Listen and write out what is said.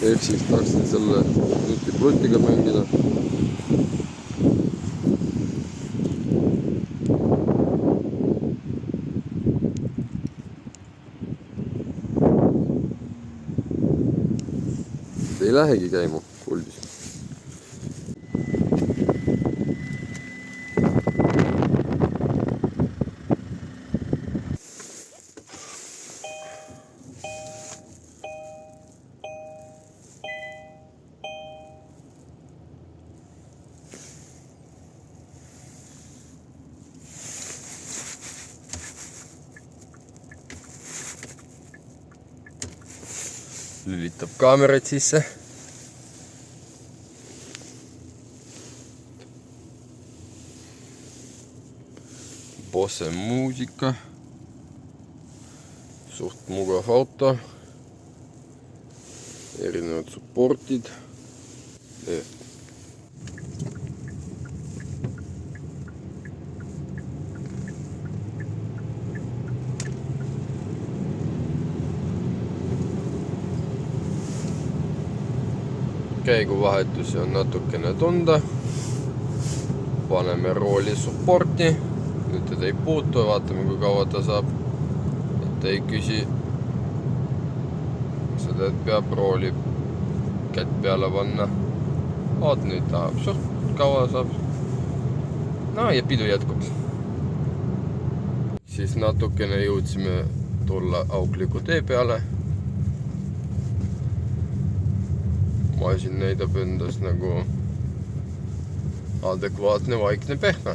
ehk siis tahtsin selle nutiplutiga mängida. Ei lähegi käima puldis. Lülitab kaamerat sisse. Bose muusika. Suht mugav auto. Erinevad supportid. Käiguvahetusi on natukene tunda. Paneme rooli supporti. Nüüd teda ei puutu, vaatame kui kaua ta saab. Et ei küsi seda, et peab rooli kätt peale panna. Vaat nüüd tahab suht kaua saab. No ja pidu jätkub. Siis natukene jõudsime tulla aukliku tee peale. Masin näidab endas nagu adekvaatne, vaikne, pehme.